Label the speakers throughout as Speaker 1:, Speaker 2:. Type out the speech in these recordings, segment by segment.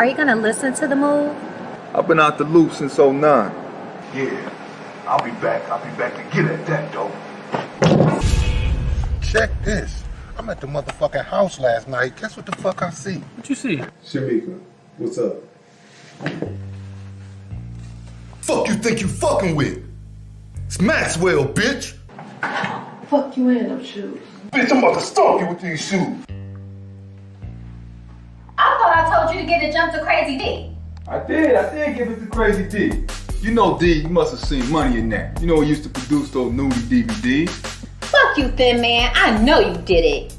Speaker 1: Are you gonna listen to the move?
Speaker 2: I've been out the loop since '09.
Speaker 3: Yeah, I'll be back to get at that, though.
Speaker 4: Check this. I'm at the motherfucking house last night. Guess what the fuck I see?
Speaker 5: What you see?
Speaker 2: Shamika, what's up?
Speaker 3: Fuck you think you fucking with? It's Maxwell, bitch.
Speaker 6: Fuck you in them shoes.
Speaker 3: Bitch, I'm about to stalk you with these shoes.
Speaker 1: I thought I told you to get a jump to Crazy D.
Speaker 2: I did give it to Crazy D. You know D, you must have seen money in that. You know he used to produce those nudie DVDs.
Speaker 1: Fuck you, thin man. I know you did it.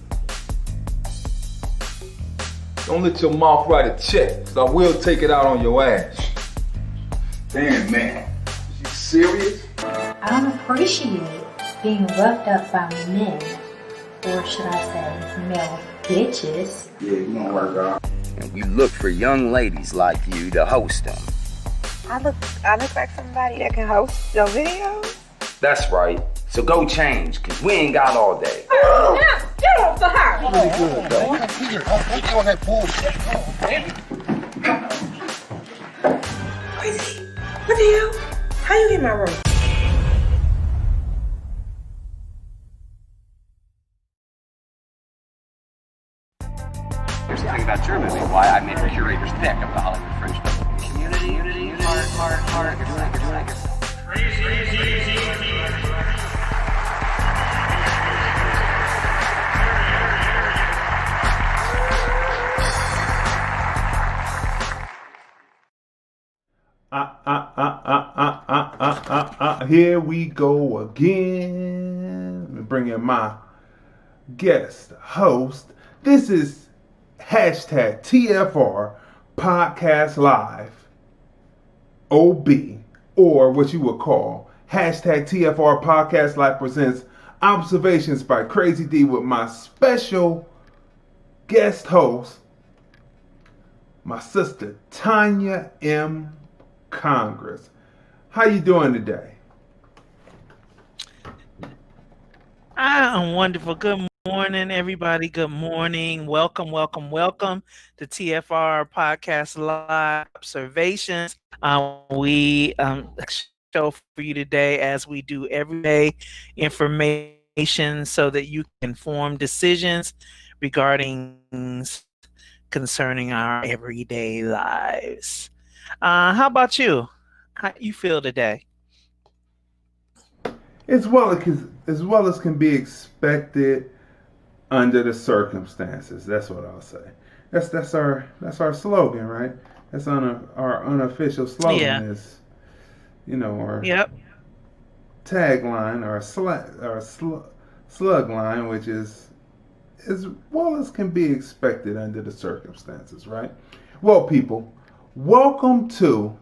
Speaker 2: Don't let your mouth write a check, cause I will take it out on your ass. Damn, man. You serious?
Speaker 1: I don't appreciate being roughed up by men, or should I say, male bitches.
Speaker 2: Yeah, you gonna work out.
Speaker 7: And we look for young ladies like you to host them.
Speaker 8: I look like somebody that can host your videos.
Speaker 7: That's right. So go change, cause we ain't got all day.
Speaker 8: Get off the house.
Speaker 4: Really good, though. We're doing that bullshit.
Speaker 8: Crazy. What the hell? How you get my room?
Speaker 7: Here's the thing about your movie, why I made a curator's pick of the Hollywood Fringe. Community, heart,
Speaker 5: Here we go again. Let me bring in my guest host. This is hashtag TFR Podcast Live OB, or what you would call hashtag TFR Podcast Live presents Observations by Crazy D with my special guest host, my sister Tanya M. Congress. How you doing today?
Speaker 9: I'm wonderful. Good morning, everybody. Good morning. Welcome to TFR Podcast Live Observations. We show for you today, as we do every day, information so that you can form decisions regarding concerning our everyday lives. How about you? How you feel today?
Speaker 5: As well as can be expected under the circumstances. That's what I'll say. That's our slogan, right? That's our unofficial slogan.
Speaker 9: Yeah.
Speaker 5: Is, our tagline, our slug line, which is as well as can be expected under the circumstances, right? Well, people, welcome to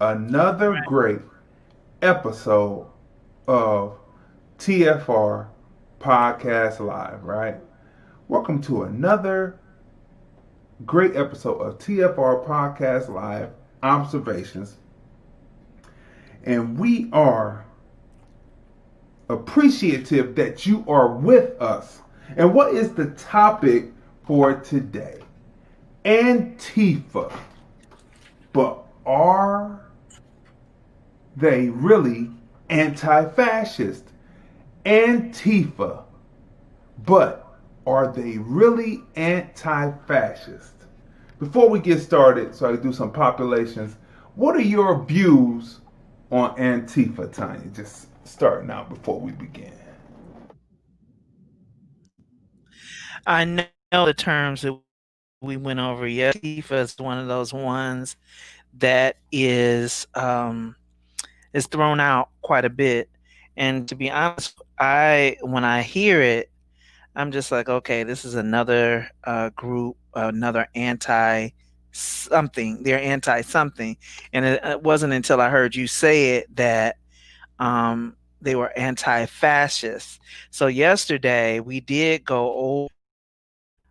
Speaker 5: another great episode of TFR Podcast Live, right? Welcome to another great episode of TFR Podcast Live Observations. And we are appreciative that you are with us. And what is the topic for today? Antifa. But are they really anti-fascist? Antifa. But are they really anti-fascist? Before we get started, so I can do some populations, what are your views on Antifa, Tanya? Just starting out before we begin.
Speaker 9: I know the terms that we went over. Yeah, Antifa is one of those ones that is thrown out quite a bit. And to be honest, when I hear it, I'm just like, okay, this is another group, another anti-something. They're anti-something. And it wasn't until I heard you say it that they were anti-fascist. So yesterday we did go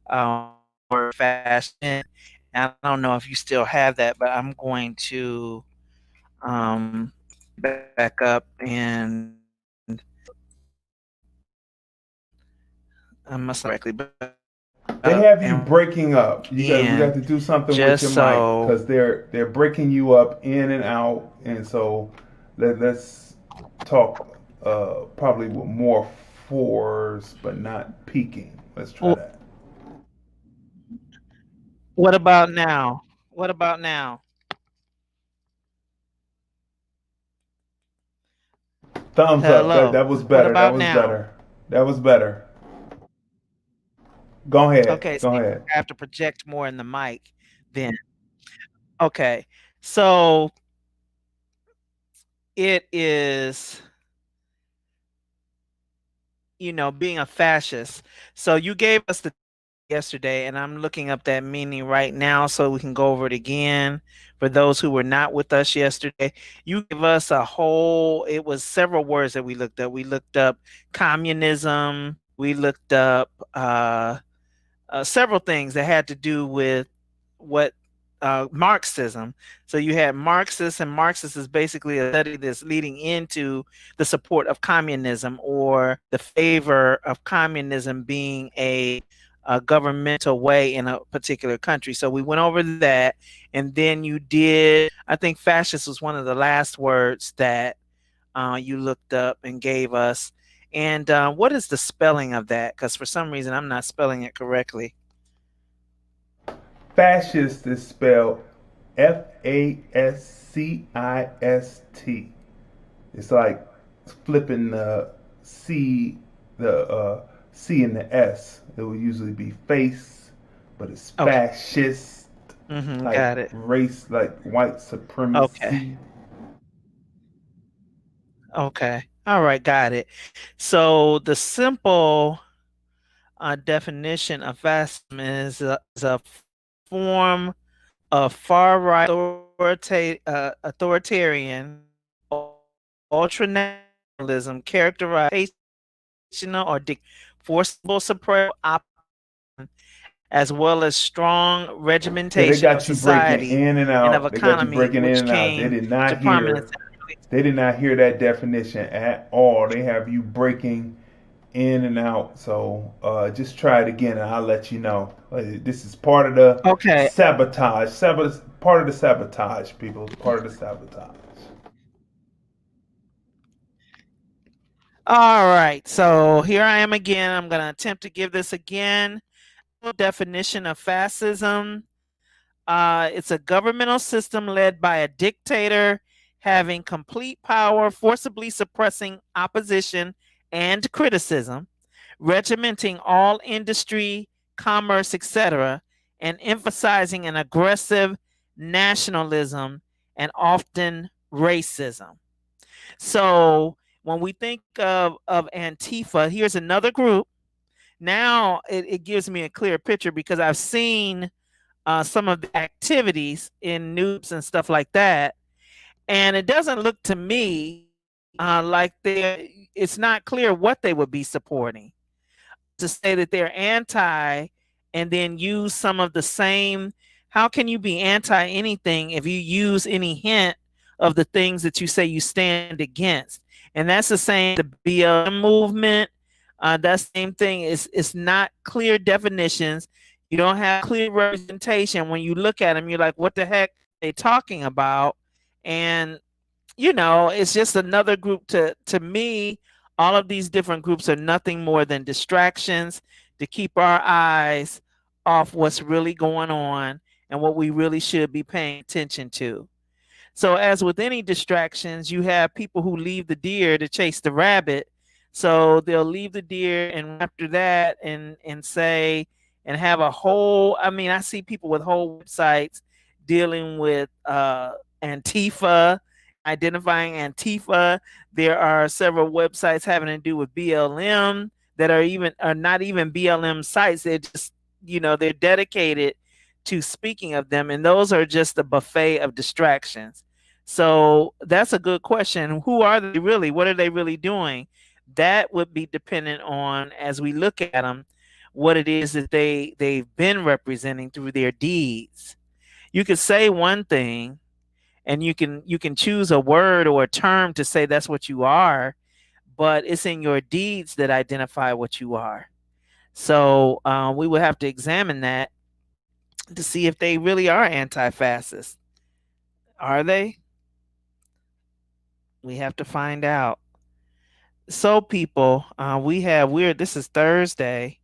Speaker 9: over fashion. I don't know if you still have that, but I'm going to back up and I must correctly, but
Speaker 5: They have you breaking up. We got to do something with your mic because they're breaking you up in and out, and so let's talk probably with more fours, but not peaking. Let's try that.
Speaker 9: What about now? What about now?
Speaker 5: Thumbs up.
Speaker 9: Hello.
Speaker 5: That was better.
Speaker 9: What about
Speaker 5: that was
Speaker 9: now?
Speaker 5: better. That was better. Go ahead.
Speaker 9: Okay, so
Speaker 5: Go ahead.
Speaker 9: I have to project more in the mic then. Okay. So it is, being a fascist. So you gave us the yesterday, and I'm looking up that meaning right now so we can go over it again for those who were not with us yesterday. You give us it was several words that we looked up. We looked up communism. We looked up several things that had to do with what Marxism. So you had Marxist, and Marxist is basically a study that's leading into the support of communism or the favor of communism being a governmental way in a particular country. So we went over that, and then you did, I think fascist was one of the last words that you looked up and gave us. And what is the spelling of that? Because for some reason I'm not spelling it correctly.
Speaker 5: Fascist is spelled Fascist. It's like flipping the C and the S. It would usually be face, but it's fascist. Like
Speaker 9: got it.
Speaker 5: Race, like white supremacy.
Speaker 9: Okay. All right. Got it. So the simple definition of fascism is a form of far-right authoritarian ultranationalism characterized or forcible suppression as well as strong regimentation of society
Speaker 5: breaking in and out.
Speaker 9: and of economy, which came to prominence.
Speaker 5: They did not hear that definition at all. They have you breaking in and out. So just try it again, and I'll let you know. This is part of the sabotage. Part of the sabotage, people. Part of the sabotage.
Speaker 9: All right. So here I am again. I'm going to attempt to give this again. Definition of fascism. It's a governmental system led by a dictator having complete power, forcibly suppressing opposition and criticism, regimenting all industry, commerce, etc., and emphasizing an aggressive nationalism and often racism. So when we think of Antifa, here's another group. Now it gives me a clear picture because I've seen some of the activities in news and stuff like that, and it doesn't look to me like it's not clear what they would be supporting. To say that they're anti and then use some of the same, how can you be anti anything if you use any hint of the things that you say you stand against? And that's the same, the BLM movement, that same thing. It's not clear definitions. You don't have clear representation. When you look at them, you're like, what the heck are they talking about? And it's just another group. To me, all of these different groups are nothing more than distractions to keep our eyes off what's really going on and what we really should be paying attention to. So as with any distractions, you have people who leave the deer to chase the rabbit. So they'll leave the deer and after that and say and have a whole, I see people with whole websites dealing with Antifa, identifying Antifa. There are several websites having to do with BLM that are not even BLM sites. They're just, they're dedicated to speaking of them. And those are just a buffet of distractions. So that's a good question. Who are they really? What are they really doing? That would be dependent on, as we look at them, what it is that they've been representing through their deeds. You could say one thing, and you can choose a word or a term to say that's what you are, but it's in your deeds that identify what you are. So we would have to examine that to see if they really are anti-fascist. Are they? We have to find out. So, people, this is Thursday,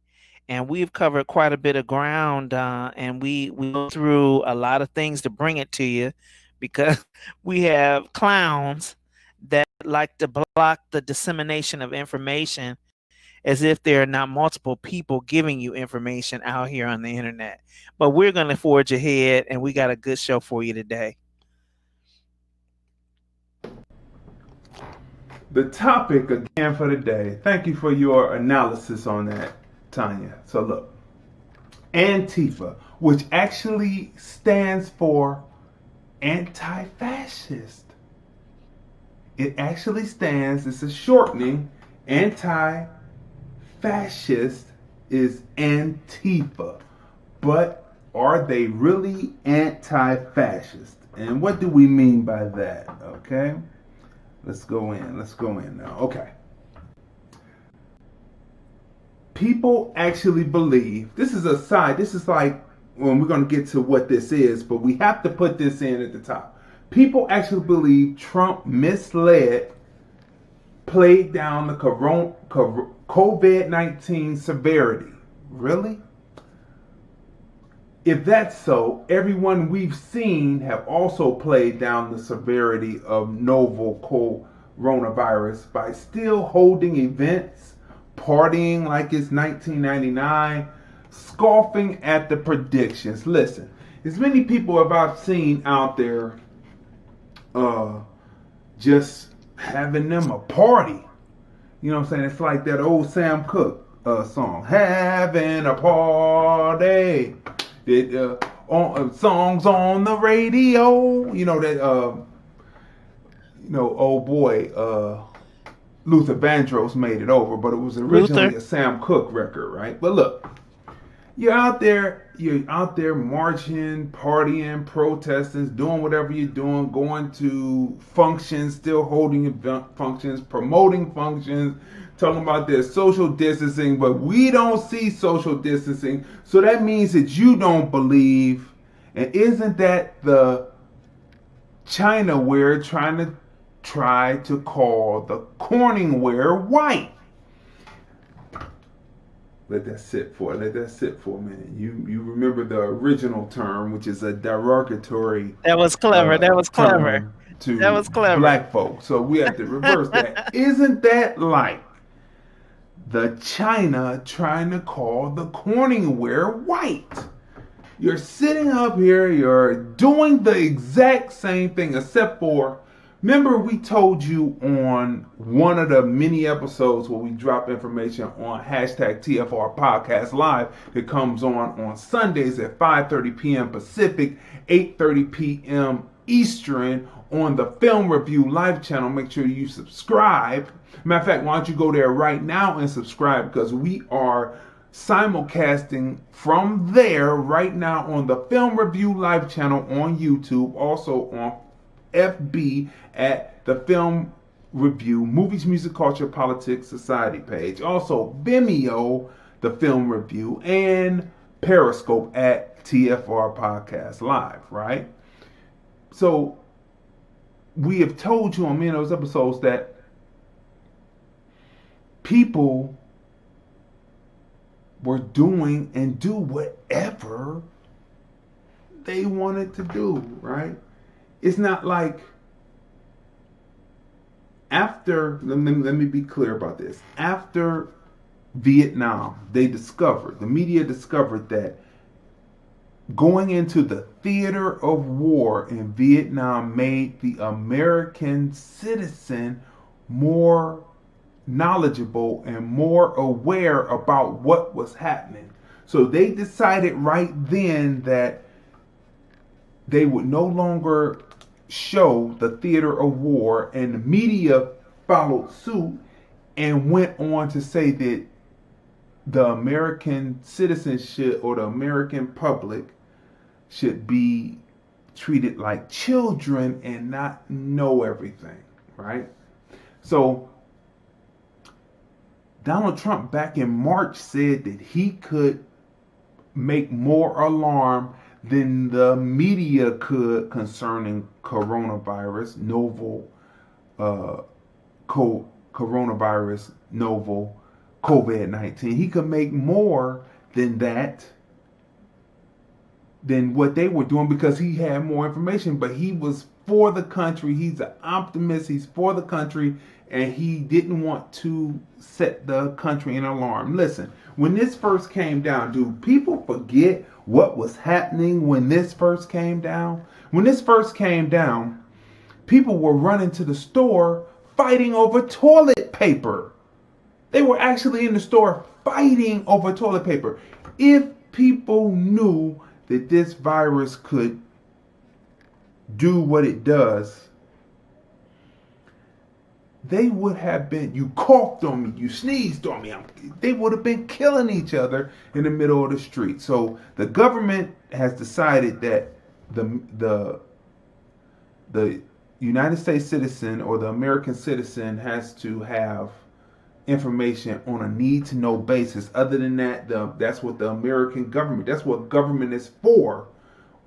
Speaker 9: and we've covered quite a bit of ground, and we go through a lot of things to bring it to you, because we have clowns that like to block the dissemination of information, as if there are not multiple people giving you information out here on the internet. But we're going to forge ahead, and we got a good show for you today.
Speaker 5: The topic again for today, thank you for your analysis on that, Tanya. So look, Antifa, which actually stands for anti-fascist. It actually stands, it's a shortening, anti-fascist is Antifa. But are they really anti-fascist? And what do we mean by that, okay? Let's go in now. Okay. People actually believe, this is like when we're going to get to what this is, but we have to put this in at the top. People actually believe Trump misled, played down the COVID-19 severity. Really? If that's so, everyone we've seen have also played down the severity of Novel Coronvirus by still holding events, partying like it's 1999, scoffing at the predictions. Listen, as many people as I've seen out there just having them a party. You know what I'm saying? It's like that old Sam Cooke song, having a party. Songs on the radio, you know that old boy Luther Vandross made it over, but it was originally a Sam Cooke record, right? But look, you're out there marching, partying, protesting, doing whatever you're doing, going to functions, still holding event functions, promoting functions, talking about their social distancing, but we don't see social distancing, so that means that you don't believe. And isn't that the China we're try to call the Corningware white? Let that sit for a minute. You remember the original term, which is a derogatory.
Speaker 9: That was clever.
Speaker 5: To black folks. So we have to reverse that. Isn't that like the China trying to call the Corningware white? You're sitting up here, you're doing the exact same thing, except for, remember we told you on one of the many episodes where we drop information on hashtag TFRPodcastLive that comes on Sundays at 5:30 p.m. Pacific, 8:30 p.m. Eastern on the Film Review Live channel. Make sure you subscribe. Matter of fact, why don't you go there right now and subscribe, because we are simulcasting from there right now on the Film Review Live channel on YouTube, also on FB at the Film Review Movies, Music, Culture, Politics, Society page. Also Vimeo, the Film Review, and Periscope at TFR Podcast Live, right? So we have told you on many of those episodes that people were doing and do whatever they wanted to do, right? It's not like after, let me be clear about this. After Vietnam, the media discovered that going into the theater of war in Vietnam made the American citizen more knowledgeable and more aware about what was happening. So they decided right then that they would no longer show the theater of war, and the media followed suit and went on to say that the American citizenship or the American public should be treated like children and not know everything, right? So Donald Trump back in March said that he could make more alarm than the media could concerning coronavirus, novel coronavirus, novel COVID-19. He could make more than that, than what they were doing, because he had more information. But he was for the country. He's an optimist. He's for the country, and he didn't want to set the country in alarm. Listen, when this first came down, do people forget what was happening when this first came down? When this first came down, people were running to the store fighting over toilet paper. They were actually in the store fighting over toilet paper. If people knew that this virus could do what it does, they would have been, you coughed on me, you sneezed on me, they would have been killing each other in the middle of the street. So the government has decided that the United States citizen or the American citizen has to have information on a need-to-know basis. Other than that, that's what the American government, that's what government is for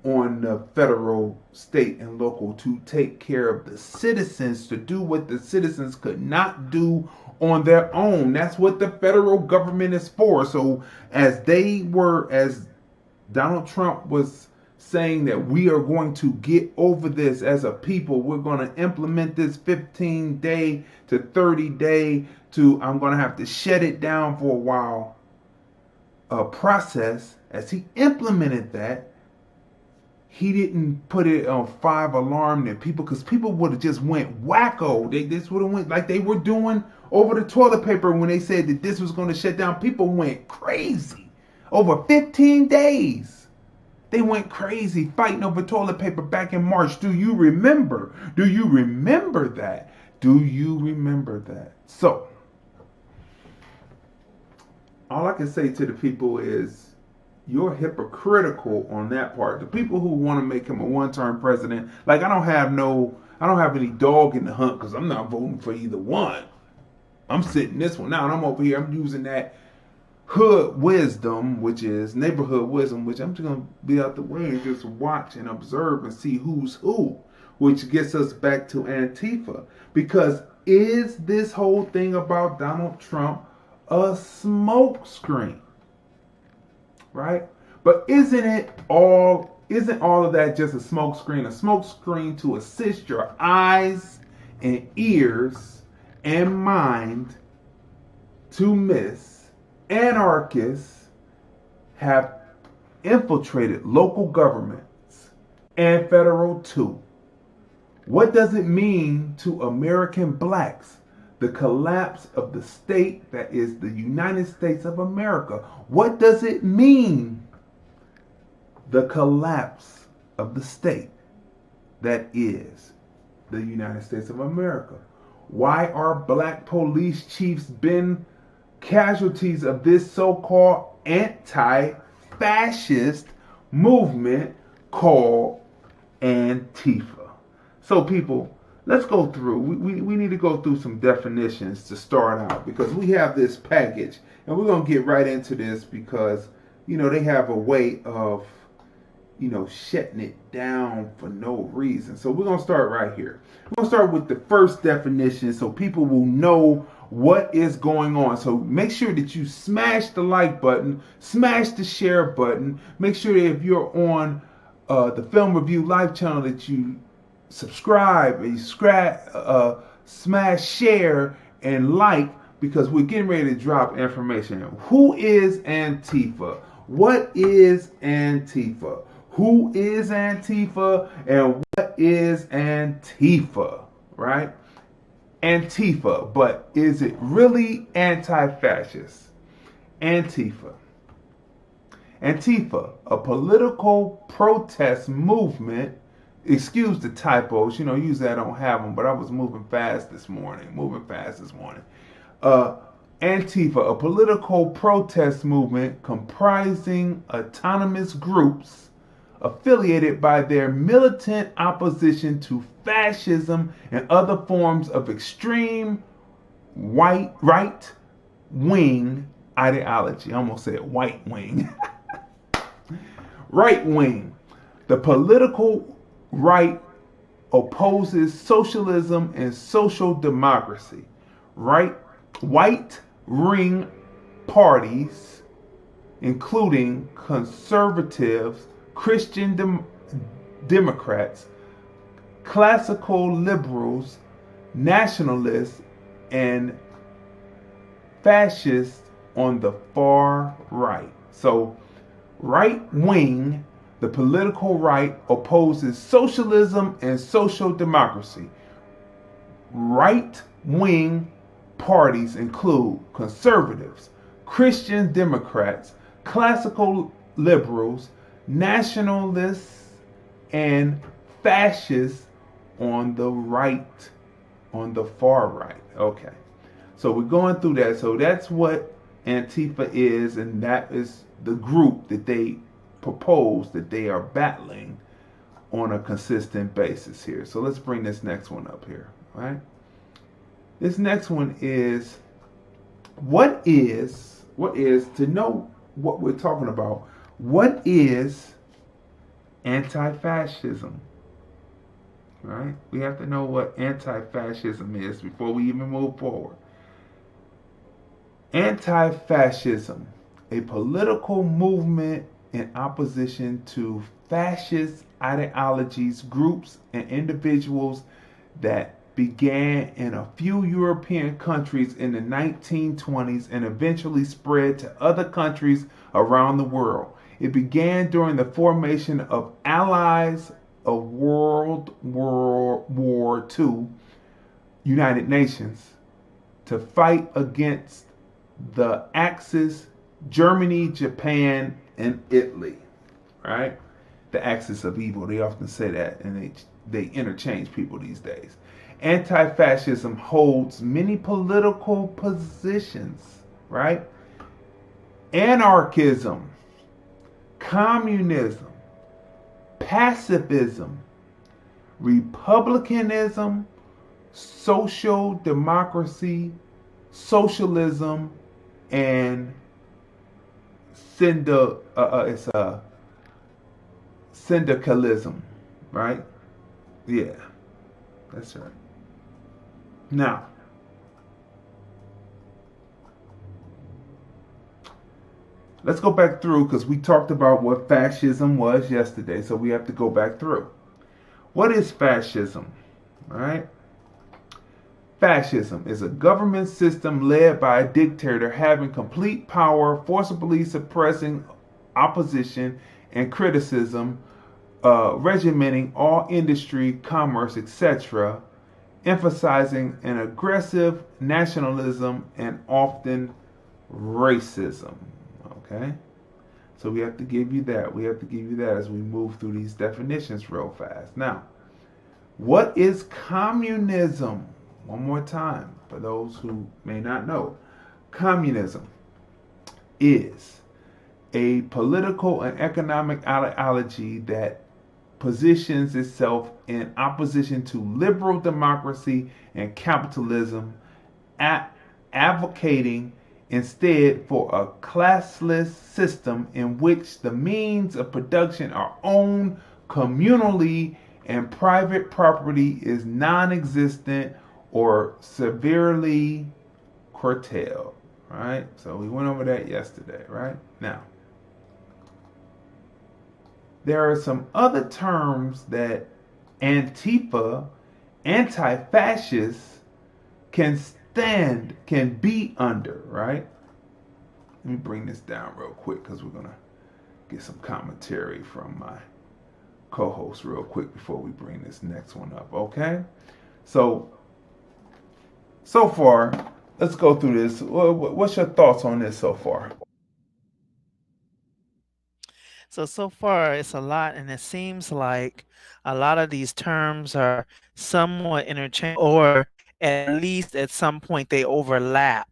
Speaker 5: on the federal, state, and local, to take care of the citizens, to do what the citizens could not do on their own. That's what the federal government is for. So as Donald Trump was saying that we are going to get over this as a people, we're going to implement this 15-day to 30-day to, I'm going to have to shut it down for a while, process. As he implemented that, he didn't put it on 5 alarm that people, because people would have just went wacko. They just would have went like they were doing over the toilet paper when they said that this was going to shut down. People went crazy over 15 days. They went crazy fighting over toilet paper back in March. Do you remember? Do you remember that? Do you remember that? So, all I can say to the people is, you're hypocritical on that part. The people who want to make him a one-term president, like I don't have any dog in the hunt, because I'm not voting for either one. I'm sitting this one out. I'm over here. I'm using that hood wisdom, which is neighborhood wisdom, which I'm just going to be out the way and just watch and observe and see who's who, which gets us back to Antifa. Because is this whole thing about Donald Trump a smoke screen? Right? But isn't all of that just a smoke screen? A smoke screen to assist your eyes and ears and mind to miss anarchists have infiltrated local governments and federal too. What does it mean to American blacks? The collapse of the state that is the United States of America. What does it mean? The collapse of the state that is the United States of America. Why are black police chiefs been casualties of this so-called anti-fascist movement called Antifa? So people, let's go through. We need to go through some definitions to start out, because we have this package, and we're going to get right into this because, they have a way of, shutting it down for no reason. So we're going to start right here. We're going to start with the first definition so people will know what is going on. So make sure that you smash the like button, smash the share button. Make sure that if you're on the Film Review Live channel that you subscribe and smash share and like, because we're getting ready to drop information. Who is Antifa? What is Antifa? Who is Antifa and what is Antifa? Right? Antifa, but is it really anti-fascist? Antifa, a political protest movement. Excuse the typos, usually I don't have them, but I was moving fast this morning. Antifa, a political protest movement comprising autonomous groups affiliated by their militant opposition to fascism and other forms of extreme right wing ideology. I almost said white wing. Right wing. The political right opposes socialism and social democracy. Right, white ring parties, including conservatives, Christian Democrats, classical liberals, nationalists, and fascists on the far right. So, right wing, the political right opposes socialism and social democracy. Right wing parties include conservatives, Christian Democrats, classical liberals, nationalists, and fascists on the right, on the far right. Okay. So we're going through that. So that's what Antifa is, and that is the group that they propose that they are battling on a consistent basis here. So let's bring this next one up here, right? This next one is what is to know what we're talking about. What is anti-fascism? Right? We have to know what anti-fascism is before we even move forward. Anti-fascism, a political movement in opposition to fascist ideologies, groups, and individuals that began in a few European countries in the 1920s and eventually spread to other countries around the world. It began during the formation of allies of World War II, United Nations, to fight against the Axis, Germany, Japan, and Italy, right? The axis of evil. They often say that, and they interchange people these days. Anti-fascism holds many political positions, right? Anarchism, communism, pacifism, republicanism, social democracy, socialism, and syndicalism, right? Yeah, that's right. Now, let's go back through because we talked about what fascism was yesterday, so we have to go back through. What is fascism, right? Fascism is a government system led by a dictator having complete power, forcibly suppressing opposition and criticism, regimenting all industry, commerce, etc., emphasizing an aggressive nationalism and often racism. Okay? So we have to give you that. We have to give you that as we move through these definitions real fast. Now, what is communism? One more time, for those who may not know. Communism is a political and economic ideology that positions itself in opposition to liberal democracy and capitalism, advocating instead for a classless system in which the means of production are owned communally and private property is non-existent or severely curtailed, right? So we went over that yesterday, right? Now, there are some other terms that Antifa, anti-fascists, can be under, right? Let me bring this down real quick because we're going to get some commentary from my co-host real quick before we bring this next one up, okay? So far, let's go through this. What's your thoughts on this so far?
Speaker 9: So far it's a lot, and it seems like a lot of these terms are somewhat interchangeable, or at least at some point they overlap.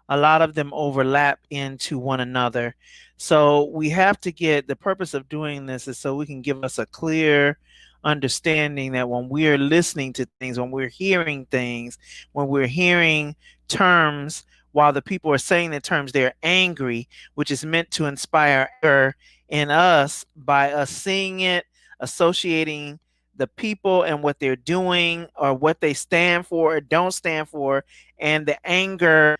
Speaker 9: A lot of them overlap into one another. So we have to get, the purpose of doing this is so we can give us a clear understanding that when we're listening to things, when we're hearing things, when we're hearing terms, while the people are saying in terms they're angry, which is meant to inspire anger in us by us seeing it, associating the people and what they're doing or what they stand for or don't stand for, and the anger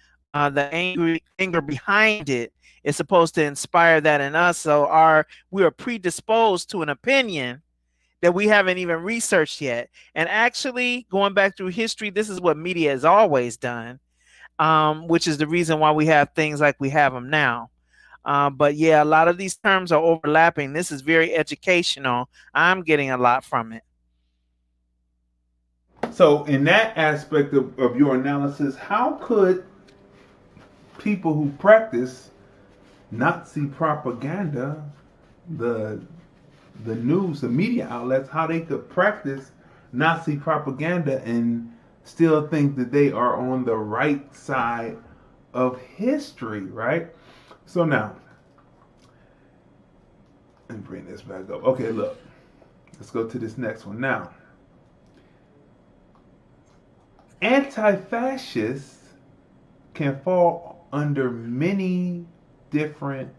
Speaker 9: behind it is supposed to inspire that in us. So we are predisposed to an opinion that we haven't even researched yet. And actually, going back through history, this is what media has always done, which is the reason why we have things like we have them now. But yeah, a lot of these terms are overlapping. This is very educational. I'm getting a lot from it.
Speaker 5: So in that aspect of your analysis, how could people who practice Nazi propaganda, the news, the media outlets, how they could practice Nazi propaganda and still think that they are on the right side of history, right? So now, let me bring this back up. Okay, look, let's go to this next one now. Anti-fascists can fall under many different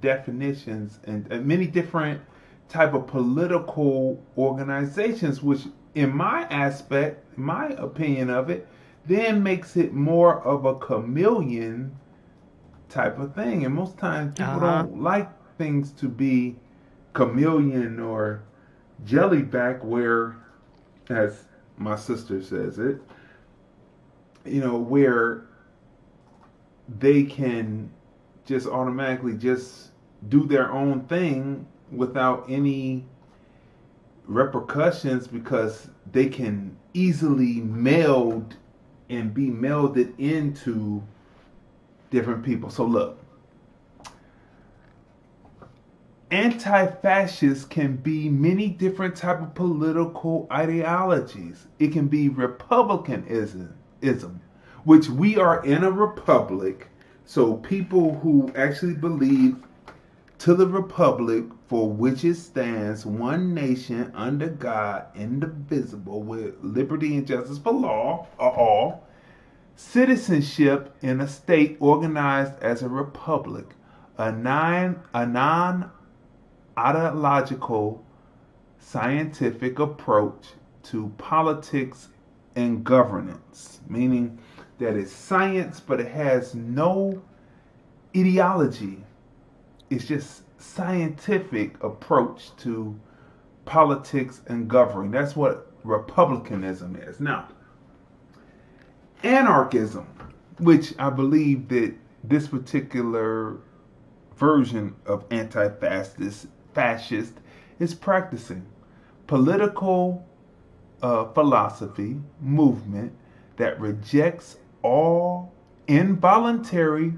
Speaker 5: definitions and many different type of political organizations, which in my opinion of it, then makes it more of a chameleon type of thing. And most times people don't like things to be chameleon or jellyback, where, as my sister says it, where they can just automatically just do their own thing without any repercussions, because they can easily meld and be melded into different people. So look, anti-fascists can be many different type of political ideologies. It can be republicanism, which we are in a republic. So people who actually believe to the republic for which it stands, one nation under God, indivisible, with liberty and justice for all, citizenship in a state organized as a republic, a non-ideological scientific approach to politics and governance, meaning that it's science, but it has no ideology. It's just scientific approach to politics and governing. That's what republicanism is. Now, anarchism, which I believe that this particular version of anti-fascist is practicing political philosophy movement that rejects all involuntary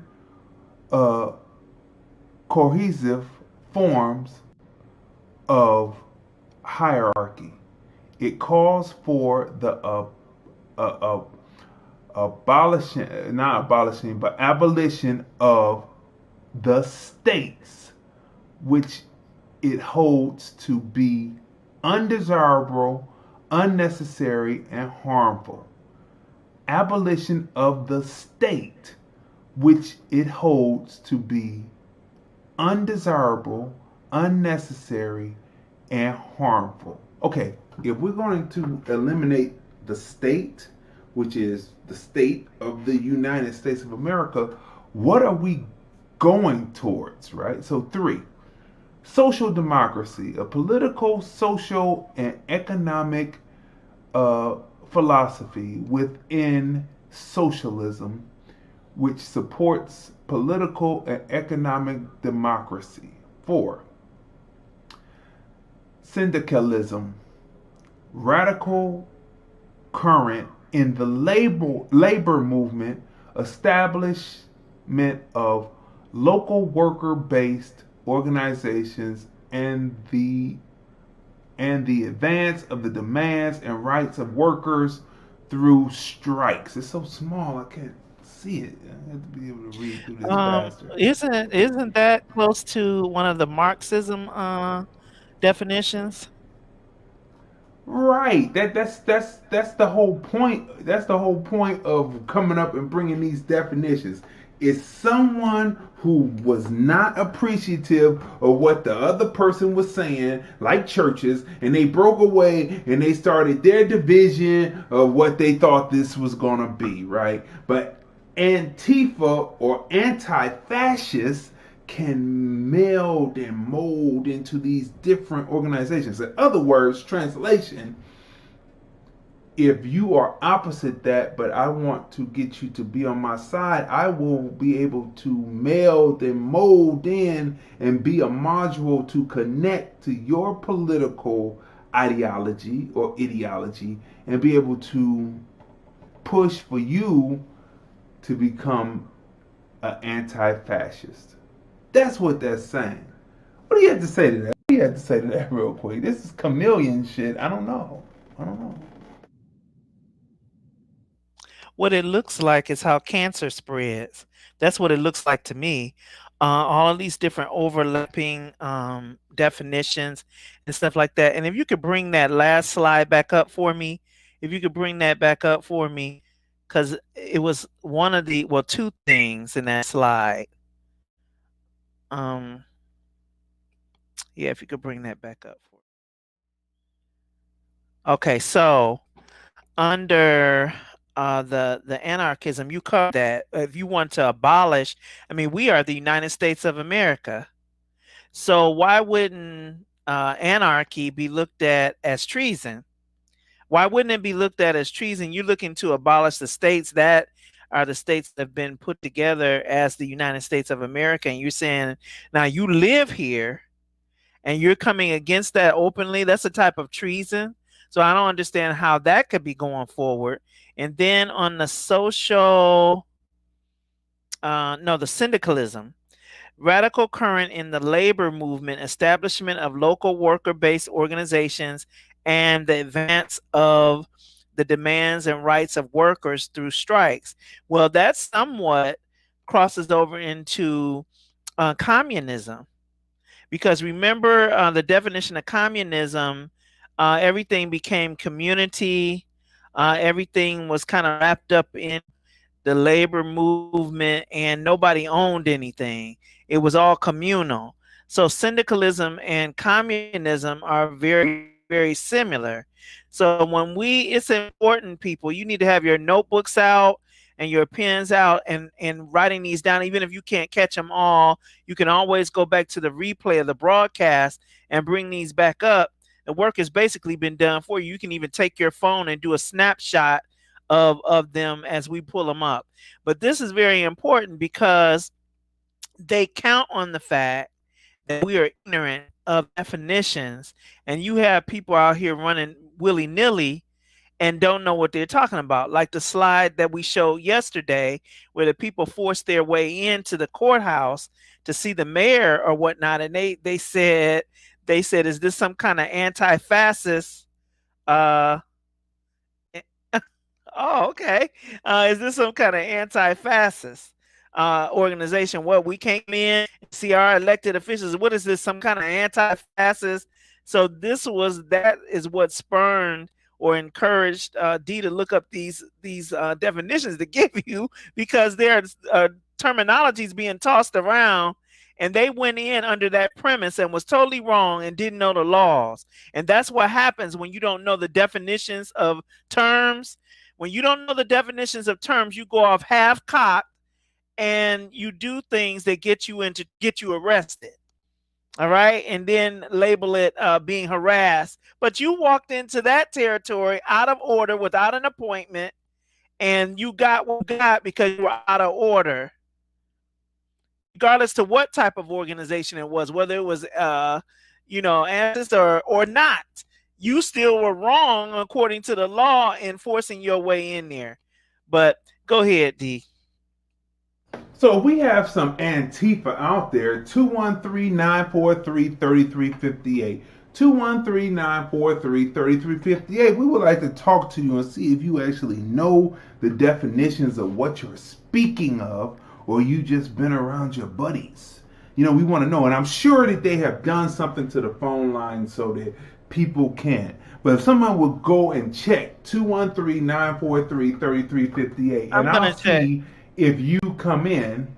Speaker 5: cohesive forms of hierarchy. It calls for the abolition of the states, which it holds to be undesirable, unnecessary, and harmful. Abolition of the state, which it holds to be undesirable, unnecessary, and harmful. Okay, if we're going to eliminate the state, which is the state of the United States of America, what are we going towards, right? So 3, social democracy, a political, social, and economic philosophy within socialism, which supports political and economic democracy. 4, syndicalism, radical current in the labor movement, establishment of local worker-based organizations, and the advance of the demands and rights of workers through strikes. It's so small I can't see it. I have to be able to read through this faster.
Speaker 9: Isn't that close to one of the Marxism definitions?
Speaker 5: Right. That's the whole point. That's the whole point of coming up and bringing these definitions. It's someone who was not appreciative of what the other person was saying, like churches, and they broke away and they started their division of what they thought this was gonna be, right? But Antifa or anti-fascist can meld and mold into these different organizations. In other words, translation, if you are opposite that, but I want to get you to be on my side, I will be able to meld and mold in and be a module to connect to your political ideology or ideology and be able to push for you to become an anti-fascist. That's what that's saying. What do you have to say to that? What do you have to say to that real quick? This is chameleon shit. I don't know.
Speaker 9: What it looks like is how cancer spreads. That's what it looks like to me. All of these different overlapping definitions and stuff like that. And if you could bring that last slide back up for me, because it was one of the, well, two things in that slide. Yeah, if you could bring that back up for me. Okay, so under the anarchism, you covered that. If you want to abolish, I mean, we are the United States of America. So why wouldn't anarchy be looked at as treason? Why wouldn't it be looked at as treason? You're looking to abolish the states that are the states that have been put together as the United States of America. And you're saying, now you live here and you're coming against that openly. That's a type of treason. So I don't understand how that could be going forward. And then on the social, the syndicalism, radical current in the labor movement, establishment of local worker-based organizations, and the advance of the demands and rights of workers through strikes. Well, that somewhat crosses over into communism. Because remember the definition of communism, everything became community. Everything was kind of wrapped up in the labor movement and nobody owned anything. It was all communal. So syndicalism and communism are very, very similar. So when it's important, people, you need to have your notebooks out and your pens out and writing these down. Even if you can't catch them all, you can always go back to the replay of the broadcast and bring these back up. The work has basically been done for you. You can even take your phone and do a snapshot of them as we pull them up. But this is very important because they count on the fact that we are ignorant of definitions, and you have people out here running willy-nilly and don't know what they're talking about. Like the slide that we showed yesterday where the people forced their way into the courthouse to see the mayor or whatnot, and they said, is this some kind of anti-fascist oh, okay. Is this some kind of anti-fascist organization? Well, we came in and see our elected officials. What is this? Some kind of anti-fascist? So that is what spurned or encouraged Dee to look up these definitions to give you, because there are terminologies being tossed around. And they went in under that premise and was totally wrong and didn't know the laws. And that's what happens when you don't know the definitions of terms. When you don't know the definitions of terms, you go off half-cocked and you do things that get you arrested. All right. And then label it being harassed. But you walked into that territory out of order without an appointment, and you got what you got because you were out of order. Regardless to what type of organization it was, whether it was, anarchist or not, you still were wrong according to the law in forcing your way in there. But go ahead, D.
Speaker 5: So we have some Antifa out there, 213-943-3358. 213-943-3358. We would like to talk to you and see if you actually know the definitions of what you're speaking of, or you just been around your buddies. We want to know. And I'm sure that they have done something to the phone line so that people can't. But if someone would go and check 213-943-3358, and I'll see if you come in,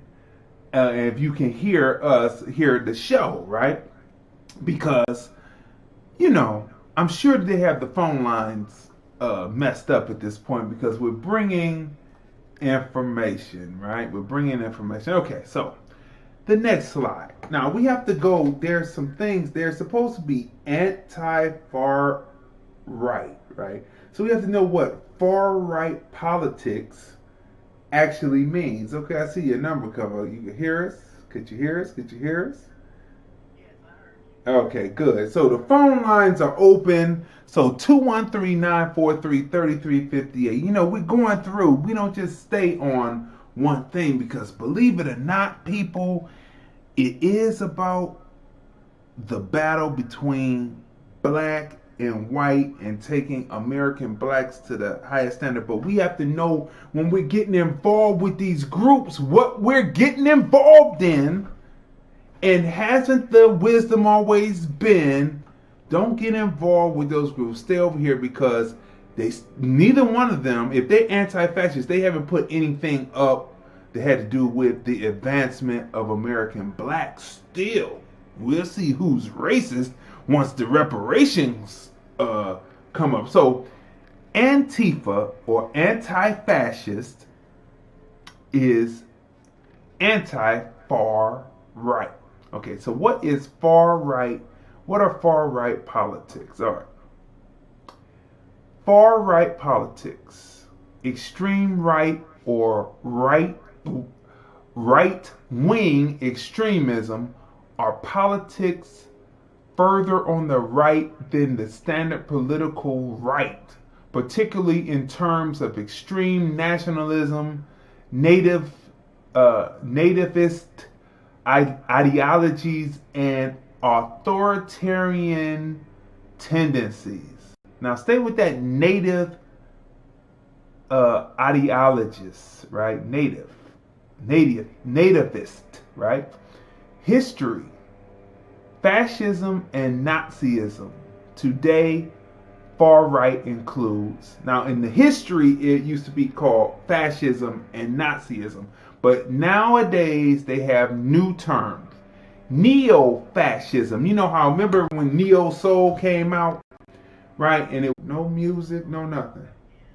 Speaker 5: if you can hear us, hear the show, right? Because, you know, I'm sure they have the phone lines messed up at this point because we're bringing information, right? We're bringing information. Okay, so the next slide. Now we have to go, there's some things, they're supposed to be anti-far right, right? So we have to know what far right politics actually means. Okay, I see your number cover. You can hear us? Could you hear us? Could you hear us? Okay, good. So the phone lines are open. So 213-943-3358. You know, we're going through. We don't just stay on one thing because believe it or not, people, it is about the battle between black and white and taking American blacks to the highest standard. But we have to know when we're getting involved with these groups, what we're getting involved in. And hasn't the wisdom always been, don't get involved with those groups. Stay over here because neither one of them, if they're anti-fascist, they haven't put anything up that had to do with the advancement of American blacks. Still, we'll see who's racist once the reparations come up. So Antifa or anti-fascist is anti-far right. Okay, so what is far right? What are far right politics? All right. Far right politics, extreme right or right-wing extremism are politics further on the right than the standard political right, particularly in terms of extreme nationalism, nativist ideologies, and authoritarian tendencies. Now stay with that native ideologists, right? Nativist, right? History, fascism and Nazism. Today, far right includes. Now in the history, it used to be called fascism and Nazism. But nowadays, they have new terms. Neo-fascism. You know how, remember when Neo Soul came out? Right? And it no music, no nothing.